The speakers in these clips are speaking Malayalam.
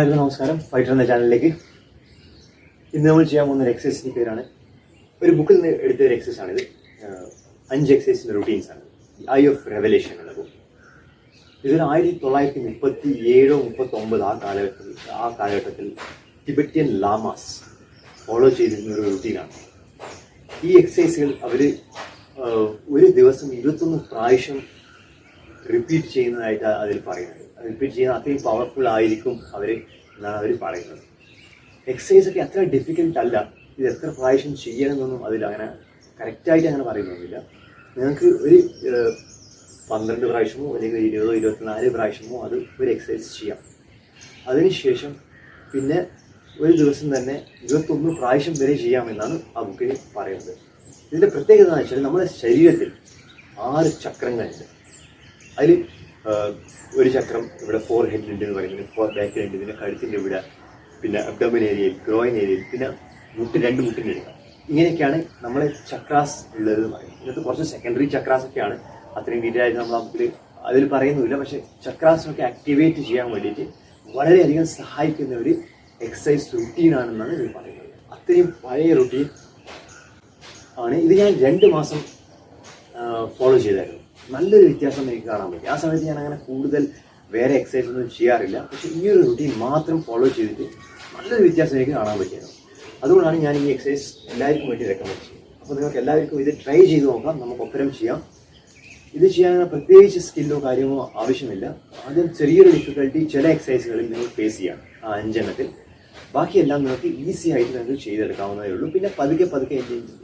നമസ്കാരം, ഫൈറ്റർ എന്ന ചാനലിലേക്ക് ഇന്ന് നമ്മൾ ചെയ്യാൻ പോകുന്ന ഒരു എക്സസൈസിന്റെ പേരാണ്, ഒരു ബുക്കിൽ നിന്ന് എടുത്ത ഒരു എക്സസൈസ് ആണിത്. 5 എക്സസൈസിന്റെ റുട്ടീൻസ് ആണ്. ഐ ഓഫ് റെവലേഷൻ എന്ന ബുക്ക്. ഇതൊരു 1937-39 ആ കാലഘട്ടത്തിൽ ടിബറ്റിയൻ ലാമാസ് ഫോളോ ചെയ്തിരുന്ന ഒരു റുട്ടീനാണ്. ഈ എക്സസൈസുകൾ അവർ ഒരു ദിവസം 21 പ്രാവശ്യം റിപ്പീറ്റ് ചെയ്യുന്നതായിട്ട് അതിൽ പറയുന്നത്. റിപ്പീറ്റ് ചെയ്യുന്ന അത്രയും പവർഫുൾ ആയിരിക്കും അവർ എന്നാണ് അവർ പറയുന്നത്. എക്സസൈസ് ഒക്കെ അത്ര ഡിഫിക്കൽട്ട് അല്ല. ഇത് എത്ര പ്രാവശ്യം ചെയ്യണമെന്നൊന്നും അതിൽ അങ്ങനെ കറക്റ്റായിട്ട് അങ്ങനെ പറയുന്നൊന്നുമില്ല. നിങ്ങൾക്ക് ഒരു 12 പ്രാവശ്യമോ അല്ലെങ്കിൽ 20-24 പ്രാവശ്യമോ അത് ഒരു എക്സസൈസ് ചെയ്യാം. അതിനുശേഷം പിന്നെ ഒരു ദിവസം തന്നെ 21 പ്രാവശ്യം വരെ ചെയ്യാമെന്നാണ് ആ ബുക്കിൽ പറയുന്നത്. ഇതിൻ്റെ പ്രത്യേകത എന്ന് വെച്ചാൽ നമ്മുടെ ശരീരത്തിൽ 6 ചക്രങ്ങളുണ്ട്. അതിൽ ഒരു ചക്രം ഇവിടെ ഫോർ ഹെഡിലുണ്ട് എന്ന് പറയുന്നത്, ബാക്കിലുണ്ട്, പിന്നെ കഴുത്തിൻ്റെ ഇവിടെ, പിന്നെ അബ്ഡോമിൻ ഏരിയയിൽ, ഗ്രോയിൻ ഏരിയയിൽ, പിന്നെ രണ്ട് മുട്ടിൻ്റെ എടുക്കാം. ഇങ്ങനെയൊക്കെയാണ് നമ്മളെ ചക്രാസ് ഉള്ളതെന്ന് പറയുന്നത്. ഇതിനകത്ത് കുറച്ച് സെക്കൻഡറി ചക്രാസ് ഒക്കെയാണ്, അത്രയും ഡീറ്റെയിൽ ആയിട്ട് നമ്മൾ അതിൽ പറയുന്നില്ല. പക്ഷേ ചക്രാസിനൊക്കെ ആക്ടിവേറ്റ് ചെയ്യാൻ വേണ്ടിയിട്ട് വളരെയധികം സഹായിക്കുന്ന ഒരു എക്സസൈസ് റുട്ടീനാണെന്നാണ് ഇത് പറയുന്നത്. അത്രയും പഴയ റുട്ടീൻ ആണ് ഇത്. ഞാൻ 2 മാസം ഫോളോ ചെയ്തായിരുന്നു. നല്ലൊരു വ്യത്യാസം എനിക്ക് കാണാൻ പറ്റി. ആ സമയത്ത് ഞാൻ അങ്ങനെ കൂടുതൽ വേറെ എക്സസൈസ് ഒന്നും ചെയ്യാറില്ല. പക്ഷേ ഈ ഒരു റുട്ടീൻ മാത്രം ഫോളോ ചെയ്തിട്ട് നല്ലൊരു വ്യത്യാസം എനിക്ക് കാണാൻ പറ്റിയത്. അതുകൊണ്ടാണ് ഞാൻ ഈ എക്സസൈസ് എല്ലാവർക്കും വേണ്ടി റെക്കമെൻഡ് ചെയ്യുന്നത്. അപ്പോൾ നിങ്ങൾക്ക് എല്ലാവർക്കും ഇത് ട്രൈ ചെയ്ത് നോക്കാം, നമുക്ക് ഒപ്പരം ചെയ്യാം. ഇത് ചെയ്യാൻ പ്രത്യേകിച്ച് സ്കില്ലോ കാര്യമോ ആവശ്യമില്ല. ആദ്യം ചെറിയൊരു ഡിഫിക്കൽട്ടി ചില എക്സസൈസുകളിൽ നിങ്ങൾ ഫേസ് ചെയ്യാം, ആ 5 എണ്ണത്തിൽ. ബാക്കിയെല്ലാം നിങ്ങൾക്ക് ഈസി ആയിട്ട് നിങ്ങൾക്ക് ചെയ്തെടുക്കാവുന്നതേ ഉള്ളൂ. പിന്നെ പതുക്കെ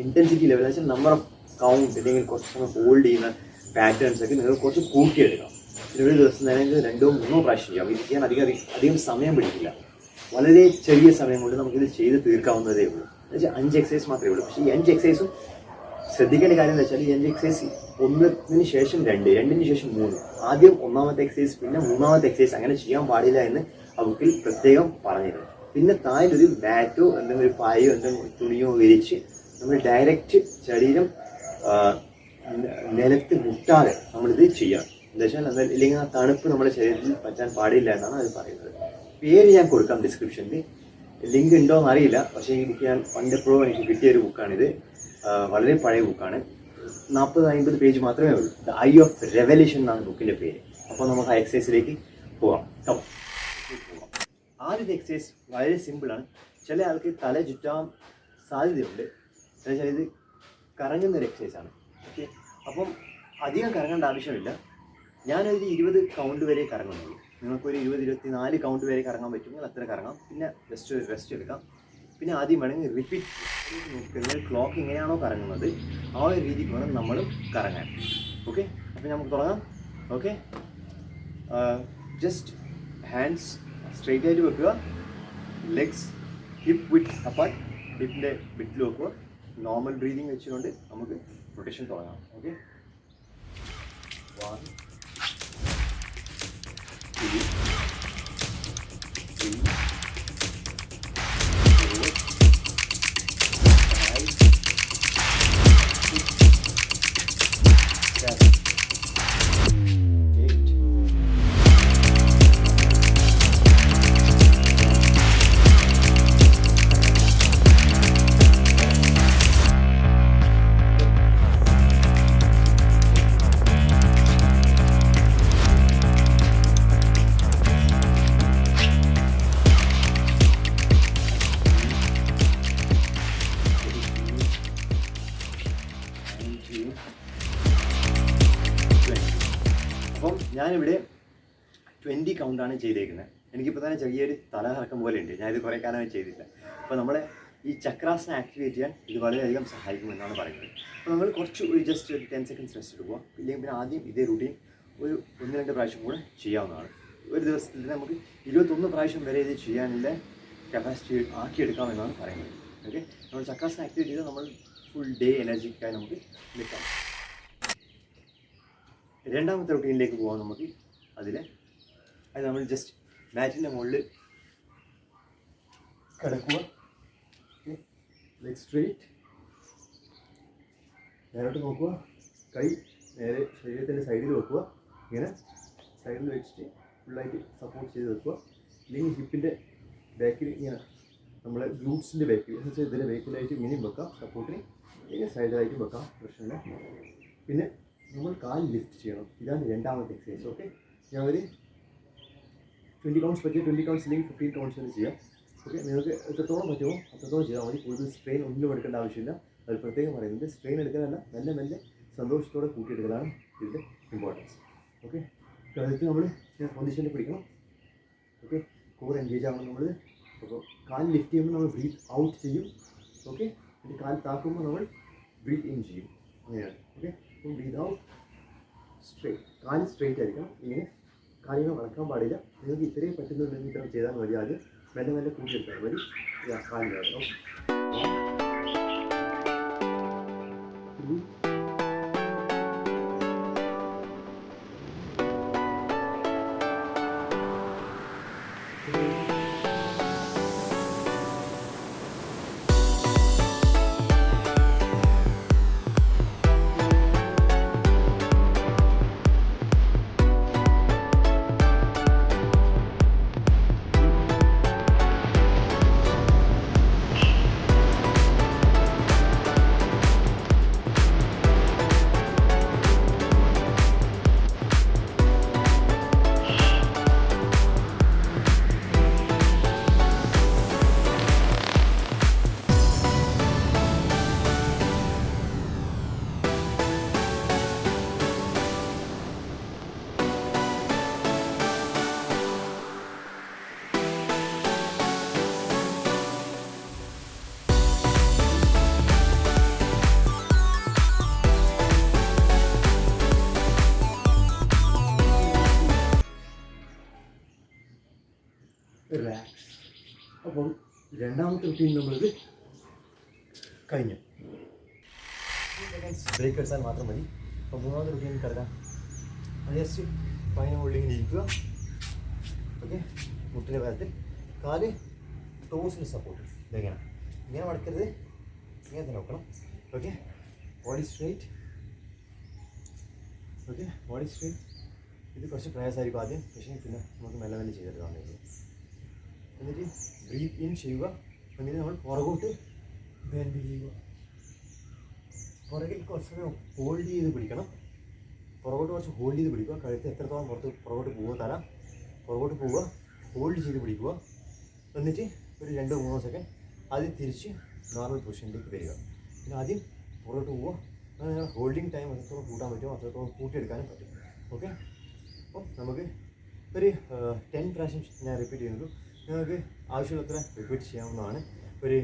ഇൻറ്റൻസിറ്റി ലെവൽ വെച്ചാൽ നമ്പർ ഓഫ് കൗണ്ട് അല്ലെങ്കിൽ കുറച്ച് സമയം ഹോൾഡ് ചെയ്യുന്ന പാറ്റേൺസ് ഒക്കെ നിങ്ങൾ കുറച്ച് കൂട്ടിയെടുക്കാം. ഒരു ദിവസം തന്നെ 2-3 പ്രാവശ്യം ചെയ്യാം. ഇത് ചെയ്യാൻ അധികം സമയം പിടിക്കില്ല. വളരെ ചെറിയ സമയം കൊണ്ട് നമുക്കിത് ചെയ്ത് തീർക്കാവുന്നതേ ഉള്ളൂ. എന്നുവെച്ചാൽ 5 എക്സസൈസ് മാത്രമേ ഉള്ളൂ. പക്ഷേ ഈ 5 എക്സസൈസും ശ്രദ്ധിക്കേണ്ട കാര്യം എന്ന് വെച്ചാൽ ഈ 5 എക്സസൈസ് 1-ന് ശേഷം 2, 2-ന് ശേഷം 3, ആദ്യം 1ാമത്തെ എക്സസൈസ് പിന്നെ 3ാമത്തെ എക്സസൈസ് അങ്ങനെ ചെയ്യാൻ പാടില്ല എന്ന് ആ ബുക്കിൽ പ്രത്യേകം പറഞ്ഞിരുന്നു. പിന്നെ താഴൊരു ബാറ്റോ എന്തെങ്കിലും ഒരു പായോ എന്തെങ്കിലും തുണിയോ വിരിച്ച് നമ്മൾ ഡയറക്റ്റ് ശരീരം നിലത്ത് മുട്ടാതെ നമ്മളിത് ചെയ്യാം. എന്താ വെച്ചാൽ ഇല്ലെങ്കിൽ ആ തണുപ്പ് നമ്മുടെ ശരീരത്തിൽ പറ്റാൻ പാടില്ല എന്നാണ് അത് പറയുന്നത്. പേര് ഞാൻ കൊടുക്കാം ഡിസ്ക്രിപ്ഷനിൽ, ലിങ്ക് ഉണ്ടോ എന്ന് അറിയില്ല. പക്ഷേ ഈ ബുക്ക് ഞാൻ പണ്ടെപ്പോഴും എനിക്ക് കിട്ടിയൊരു ബുക്കാണിത്. വളരെ പഴയ ബുക്കാണ്. 40-50 പേജ് മാത്രമേ ഉള്ളൂ. ദ ഐ ഓഫ് റെവലേഷൻ എന്നാണ് ബുക്കിൻ്റെ പേര്. അപ്പോൾ നമുക്ക് ആ എക്സസൈസിലേക്ക് പോവാം. ആദ്യത്തെ എക്സസൈസ് വളരെ സിമ്പിളാണ്. ചില ആൾക്ക് തല ചുറ്റാൻ സാധ്യതയുണ്ട്. എന്നുവെച്ചാൽ ഇത് കറങ്ങുന്നൊരു എക്സസൈസാണ്. ഓക്കെ, അപ്പം അധികം കറങ്ങേണ്ട ആവശ്യമില്ല. ഞാനൊരു 20 കൗണ്ട് വരെ കറങ്ങുന്നുള്ളൂ. നിങ്ങൾക്കൊരു 20-24 കൗണ്ട് വരെ കറങ്ങാൻ പറ്റുമെങ്കിൽ അത്ര കറങ്ങാം. പിന്നെ റെസ്റ്റ് എടുക്കാം. പിന്നെ ആദ്യം വേണമെങ്കിൽ റിപ്പീറ്റ് നോക്കുന്നത്, ക്ലോക്ക് എങ്ങനെയാണോ കറങ്ങുന്നത് ആ ഒരു രീതിക്ക് വേണം നമ്മളും കറങ്ങാൻ. ഓക്കെ, അപ്പോൾ നമുക്ക് തുടങ്ങാം. ഓക്കെ, ജസ്റ്റ് ഹാൻഡ്സ് സ്ട്രെയിറ്റ് ആയിട്ട് വെക്കുക. ലെഗ്സ് ഹിപ്പ് വിഡ്ത്ത് അപ്പാർട്ട്, ഹിപ്പിൻ്റെ വിഡ്ത്തിൽ വെക്കുക. നോർമൽ ബ്രീതിങ് വെച്ചുകൊണ്ട് നമുക്ക് റൊട്ടേഷൻ തുടങ്ങാം. ഓക്കെ, 1 2 3 4 5 6 7 8 അപ്പം ഞാനിവിടെ 20 കൗണ്ടാണ് ചെയ്തേക്കുന്നത്. എനിക്കിപ്പോൾ തന്നെ ചെറിയൊരു തലകറക്കം പോലെ ഉണ്ട്. ഞാനിത് കുറേ കാലമായി ചെയ്തില്ല. അപ്പോൾ നമ്മളെ ഈ ചക്രാസിനെ ആക്ടിവേറ്റ് ചെയ്യാൻ ഇത് വളരെയധികം സഹായിക്കുമെന്നാണ് പറയുന്നത്. അപ്പോൾ നമ്മൾ ഒരു ജസ്റ്റ് ഒരു 10 സെക്കൻഡ്സ് റെസ്റ്റ് എടുക്കുക. ഇല്ലെങ്കിൽ പിന്നെ ആദ്യം ഇതേ റുട്ടീൻ ഒരു 1-2 പ്രാവശ്യം കൂടെ ചെയ്യാവുന്നതാണ്. ഒരു ദിവസത്തിൽ നമുക്ക് 21 പ്രാവശ്യം വരെ ഇത് ചെയ്യാനുള്ള കപ്പാസിറ്റി ആക്കിയെടുക്കാമെന്നാണ് പറയുന്നത്. ഓക്കെ, നമ്മൾ ചക്രാസിനെ ആക്ടിവേറ്റ് ചെയ്താൽ നമ്മൾ ഫുൾ ഡേ എനർജിക്കായി നമുക്ക് നിൽക്കാം. 2ാമത്തെ റുട്ടീനിലേക്ക് പോകാം. നമുക്ക് അത് നമ്മൾ ജസ്റ്റ് മാറ്റിൻ്റെ മുകളിൽ കിടക്കുക. ലെഗ് സ്ട്രെയിറ്റ്, നേരോട്ട് നോക്കുക. കൈ നേരെ ശരീരത്തിൻ്റെ സൈഡിൽ വെക്കുക. ഇങ്ങനെ സൈഡിൽ വെച്ചിട്ട് ഫുള്ളായിട്ട് സപ്പോർട്ട് ചെയ്ത് വെക്കുക. അല്ലെങ്കിൽ ഹിപ്പിൻ്റെ ബാക്കിൽ ഇങ്ങനെ നമ്മളെ ഗ്ലൂട്ട്സിൻ്റെ ബാക്കിൽ എന്ന് വെച്ചാൽ ഇതിൻ്റെ ബാക്കിലായിട്ട് ഇങ്ങനെയും വെക്കാം സപ്പോർട്ടിന്, ഇങ്ങനെ സൈഡിലായിട്ടും വെക്കാം, പ്രശ്നമില്ല. പിന്നെ നമ്മൾ കാൽ ലിഫ്റ്റ് ചെയ്യണം. ഇതാണ് രണ്ടാമത്തെ എക്സസൈസ്. ഓക്കെ, ഞാൻ ഒരു 20 കൗണ്ട്സ് പറ്റിയ 20 കൗണ്ട്സ് അല്ലെങ്കിൽ 15 കൗണ്ട്സ് തന്നെ ചെയ്യാം. ഓക്കെ, നിങ്ങൾക്ക് എത്രത്തോളം പറ്റുമോ അത്രത്തോളം ചെയ്യാം മതി. കൂടുതൽ സ്ട്രെയിൻ ഒന്നും എടുക്കേണ്ട ആവശ്യമില്ല. അത് പ്രത്യേകം പറയുന്നത് സ്ട്രെയിൻ എടുക്കാനല്ല, മെല്ലെ മെല്ലെ സന്തോഷത്തോടെ കൂട്ടിയെടുക്കലാണ് ഇതിൻ്റെ ഇമ്പോർട്ടൻസ്. ഓക്കെ, കഴുത്ത് നമ്മൾ പൊസിഷനിൽ പിടിക്കണം. ഓക്കെ, കോർ എൻഗേജ് ആവണം നമ്മൾ. അപ്പോൾ കാൽ ലിഫ്റ്റ് ചെയ്യുമ്പോൾ നമ്മൾ ബ്രീത്ത് ഔട്ട് ചെയ്യും. ഓക്കെ, എന്നിട്ട് കാൽ താക്കുമ്പോൾ നമ്മൾ ബ്രീത്ത് ഇൻ ചെയ്യും. അങ്ങനെയാണ്. ഓക്കെ, അപ്പോൾ ബ്രീത്ത് ഔട്ട് സ്ട്രെയിറ്റ്, കാൽ സ്ട്രെയിറ്റ് ആയിരിക്കണം. ഇങ്ങനെ കാലിനെ വളക്കാൻ പാടില്ല. നിങ്ങൾക്ക് ഇത്രയും പറ്റുന്നുണ്ടെങ്കിൽ ഇത്ര ചെയ്താൽ മതി. ആദ്യം മെല്ലെ മെല്ലെ കൂട്ടിയെടുത്താൽ മതി കാലിനാണ്. Okay, relax. അപ്പോൾ രണ്ടാമത്തെ റുട്ടീൻ നമ്മളിത് കഴിഞ്ഞു. ബ്രേക്ക് എടുത്താൽ മാത്രം മതി. അപ്പോൾ മൂന്നാമത്തെ റുട്ടീൻ കിടക്കാം. അത് ജസ്റ്റ് പൈന ഉള്ളിങ്ങനെ ഇരിക്കുക. ഓക്കെ, മുട്ടിൻ്റെ ഭാഗത്തിൽ കാല് ടോസിന് സപ്പോർട്ട് ഇതെങ്ങനെ ഇങ്ങനെ മടക്കരുത്, ഇങ്ങനെ തന്നെ നോക്കണം. Okay, body straight. Okay, body straight. ഇത് കുറച്ച് പ്രയാസമായിരിക്കും ആദ്യം, പക്ഷേ പിന്നെ നമുക്ക് മെല്ലെ മെല്ലെ ചെയ്തെടുക്കാൻ പറ്റും. എന്നിട്ട് ബ്രീത്ത് ഇൻ ചെയ്യുക. എന്നിട്ട് നമ്മൾ പുറകോട്ട് ബെൻഡ് ചെയ്യുക. പുറകിൽ കുറച്ച് സമയം ഹോൾഡ് ചെയ്ത് പിടിക്കണം. പുറകോട്ട് കുറച്ച് ഹോൾഡ് ചെയ്ത് പിടിക്കുക. കഴുത്ത് എത്രത്തോളം പുറകോട്ട് പോവുക, തല പുറകോട്ട് പോവുക, ഹോൾഡ് ചെയ്ത് പിടിക്കുക. എന്നിട്ട് ഒരു 2-3 സെക്കൻഡ് ആദ്യം തിരിച്ച് നോർമൽ പൊസിഷനിലേക്ക് വരിക. പിന്നെ ആദ്യം പുറകോട്ട് പോവുക. അങ്ങനെ ഹോൾഡിങ് ടൈം എത്രത്തോളം കൂട്ടാൻ പറ്റുമോ അത്രത്തോളം കൂട്ടിയെടുക്കാനും പറ്റും. ഓക്കെ, അപ്പോൾ നമുക്ക് ഒരു 10 പ്രാവശ്യം ഞാൻ റിപ്പീറ്റ് ചെയ്യുന്നുള്ളൂ. നിങ്ങൾക്ക് ആവശ്യമുള്ളത്ര റിപ്പീറ്റ് ചെയ്യാവുന്നതാണ്. ഒരു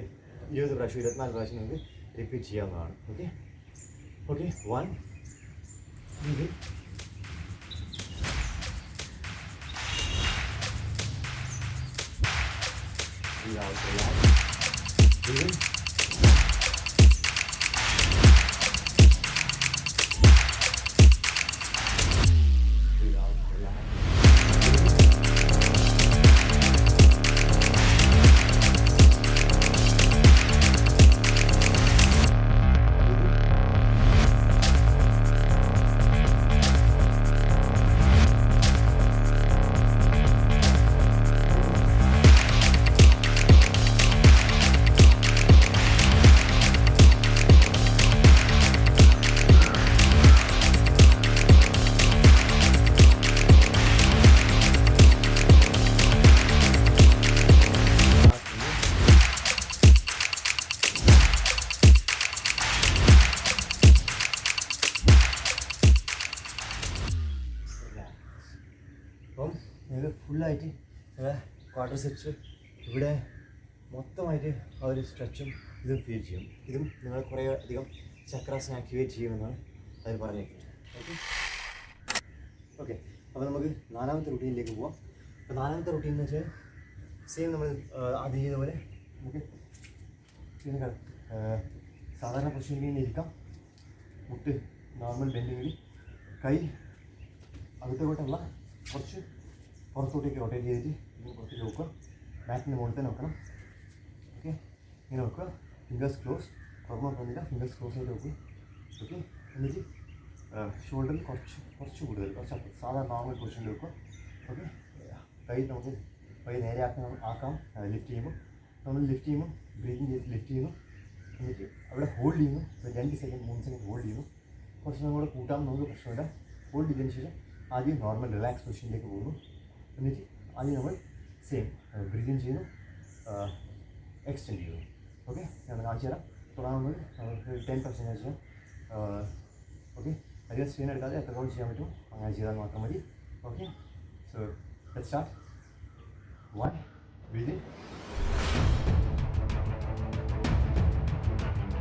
20 പ്രാവശ്യം 24 പ്രാവശ്യം നിങ്ങൾക്ക് റിപ്പീറ്റ് ചെയ്യാവുന്നതാണ്. ഓക്കെ ഓക്കെ 1 2 അപ്പം ഇത് ഫുള്ളായിട്ട് ക്വാഡ്രിസെപ്സ് ഇവിടെ മൊത്തമായിട്ട് ആ ഒരു സ്ട്രെച്ചും ഇതും ഫീൽ ചെയ്യും. ഇതും നിങ്ങൾ കുറേ അധികം ചക്രാസിനെ ആക്ടിവേറ്റ് ചെയ്യുമെന്നാണ് അതിൽ പറഞ്ഞിരിക്കുന്നത്. ഓക്കെ ഓക്കെ അപ്പോൾ നമുക്ക് 4ാമത്തെ റുട്ടീനിലേക്ക് പോവാം. അപ്പോൾ 4ാമത്തെ റുട്ടീൻ എന്ന് വെച്ചാൽ സെയിം നമ്മൾ ആദ്യം ചെയ്തപോലെ നമുക്ക് പിന്നെ സാധാരണ പൊസിഷനിൽ ഇരിക്കാം. മുട്ട് നോർമൽ ബെൻഡിങ്ങിൽ, കൈ അകത്തോട്ടല്ല കുറച്ച് പുറത്തോട്ടേക്ക് റൊട്ടേറ്റ് ചെയ്തിട്ട് ഇങ്ങനെ പുറത്തേക്ക് വെക്കുക. മാറ്റിൻ്റെ മുകളിൽ തന്നെ വെക്കണം. ഓക്കെ, ഇങ്ങനെ വെക്കുക. ഫിംഗേഴ്സ് ക്ലോസ്, പുറമെ പോകുന്നില്ല, ഫിംഗേഴ്സ് ക്ലോസ് ആയിട്ട് വെക്കുക. ഓക്കെ, എന്നിട്ട് ഷോൾഡറിൽ കുറച്ച് കൂടുതൽ കുറച്ച് സാധാരണ നോർമൽ പൊസിഷനിൽ വെക്കുക. ഓക്കെ, കൈ നമുക്ക് ഓക്കെ, നേരെ ആക്കാം. ലിഫ്റ്റ് ചെയ്യുമ്പോൾ നമ്മൾ ബ്രീതിങ് ചെയ്ത് ലിഫ്റ്റ് ചെയ്യുന്നു. എന്നിട്ട് അവിടെ ഹോൾഡ് ചെയ്യുന്നു. 2 സെക്കൻഡ് 3 സെക്കൻഡ് ഹോൾഡ് ചെയ്യുന്നു. കുറച്ച് സമയം കൂടെ കൂട്ടാൻ നമുക്ക് പ്രശ്നമില്ല. ഹോൾഡ് ചെയ്തതിന് ശേഷം ആദ്യം നോർമൽ റിലാക്സ് പൊസിഷനിലേക്ക് പോകുന്നു. എന്നിട്ട് ആദ്യം നമ്മൾ സെയിം ബ്രീതിങ് ചെയ്യുന്നു, എക്സ്റ്റെൻഡ് ചെയ്യുന്നു. ഓക്കെ, ഞാൻ കാണിച്ചു തരാം. തുടങ്ങുന്നത് 10% ചെയ്യാം. ഓക്കെ, അധികം സ്ക്രീൻ എടുക്കാതെ എത്രത്തോളം ചെയ്യാൻ പറ്റും അങ്ങനെ ചെയ്താൽ മാത്രം മതി. Okay, so let's start. 1, breathe in.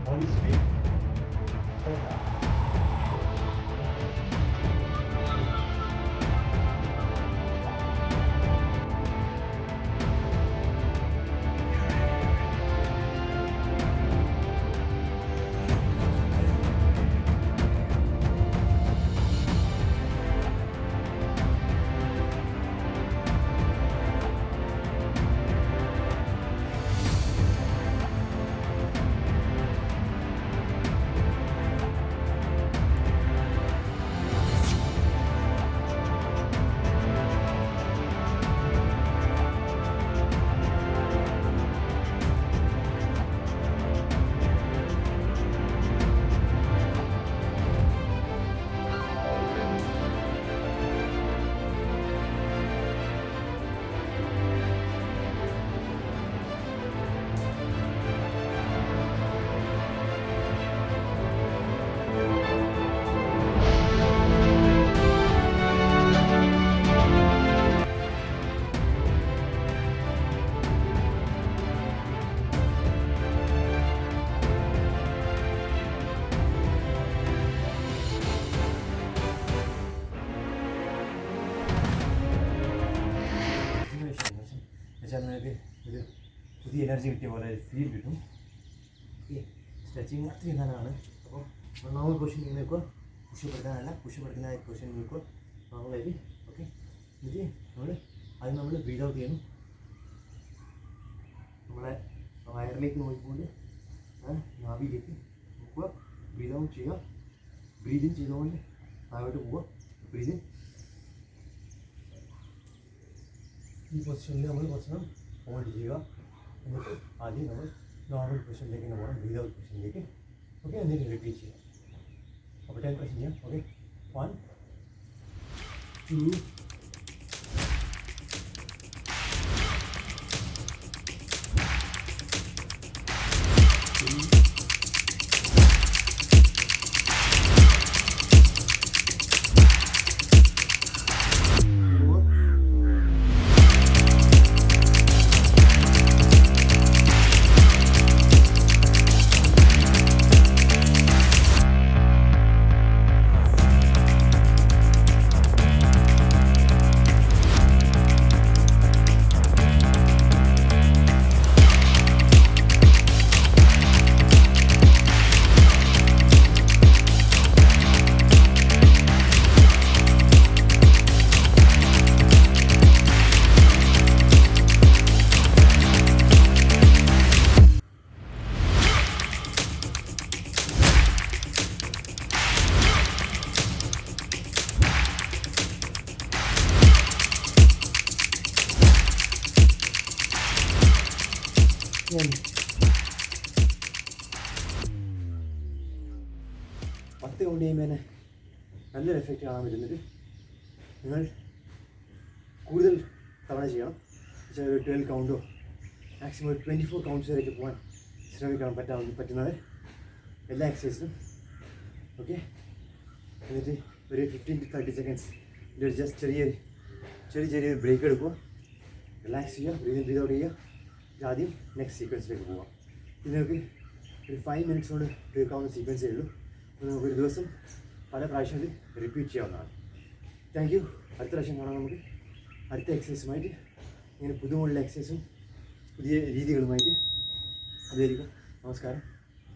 Body speed. നിങ്ങൾക്ക് ഒരു പുതിയ എനർജി കിട്ടിയ പോലെ ഫീൽ കിട്ടും. ഓക്കെ, സ്ട്രെച്ചിങ് അത്രയും നല്ലതാണ്. അപ്പോൾ നോർമൽ പൊസിഷൻ നിൽക്കുക, പുഷപ്പ് എടുക്കാനല്ല, പുഷപ്പ് എടുക്കുന്ന പൊസിഷൻ നിൽക്കുക നോർമലായിട്ട്. ഓക്കെ, എന്നിട്ട് നമ്മൾ ബ്രീത് ഔട്ട് ചെയ്യുന്നു. നമ്മളെ വയറിലേക്ക് നോക്കിക്കൊണ്ട് നാഭിയിലേക്ക് നോക്കുക, ബ്രീത് ഔട്ട് ചെയ്യുക. ബ്രീത് ഇൻ ചെയ്തുകൊണ്ട് താഴോട്ട് പോവുക. Breath in. ഈ പൊസിഷനിൽ നമ്മൾ കുറച്ച് നേരം ഹോൾഡ് ചെയ്യുക. എന്നിട്ട് ആദ്യം നമ്മൾ നോർമൽ പൊസിഷനിലേക്ക് തന്നെ പോകണം, ബ്രീത് ഔട്ട് പൊസിഷനിലേക്ക്. ഓക്കെ, എന്നിട്ട് റിപ്പീറ്റ് ചെയ്യാം. അപ്പോൾ 10% ചെയ്യാം. ഓക്കെ, 1, 2, 3, 4. പത്ത് കൗണ്ട് ചെയ്യുമ്പോൾ തന്നെ നല്ലൊരു എഫക്റ്റ് കാണാൻ പറ്റുന്നത്. നിങ്ങൾ കൂടുതൽ തവണ ചെയ്യണം. ഒരു 12 കൗണ്ടോ മാക്സിമം ഒരു 24 കൗണ്ട്സ് വരെയൊക്കെ പോകാൻ ശ്രമിക്കണം പറ്റുന്നത് എല്ലാ എക്സസൈസിലും. ഓക്കെ, എന്നിട്ട് ഒരു 15 to 30 സെക്കൻഡ്സ് ഒരു ജസ്റ്റ് ചെറിയ ബ്രേക്ക് എടുക്കുക, റിലാക്സ് ചെയ്യുക, ബ്രീത് ഔട്ട് ചെയ്യുക. ആദ്യം നെക്സ്റ്റ് സീക്വൻസിലേക്ക് പോകാം. ഇത് നിങ്ങൾക്ക് ഒരു 5 മിനിറ്റ്സ് കൊണ്ട് തീർക്കാവുന്ന സീക്വൻസേ ഉള്ളൂ. അപ്പോൾ നമുക്കൊരു ദിവസം പല പ്രാവശ്യങ്ങളിൽ റിപ്പീറ്റ് ചെയ്യാവുന്നതാണ്. Thank you. അടുത്ത പ്രാവശ്യം കാണാം നമുക്ക് അടുത്ത എക്സസൈസുമായിട്ട്, ഇങ്ങനെ പുതുമുള്ള എക്സസൈസും പുതിയ രീതികളുമായിട്ട്. അതായിരിക്കും. നമസ്കാരം.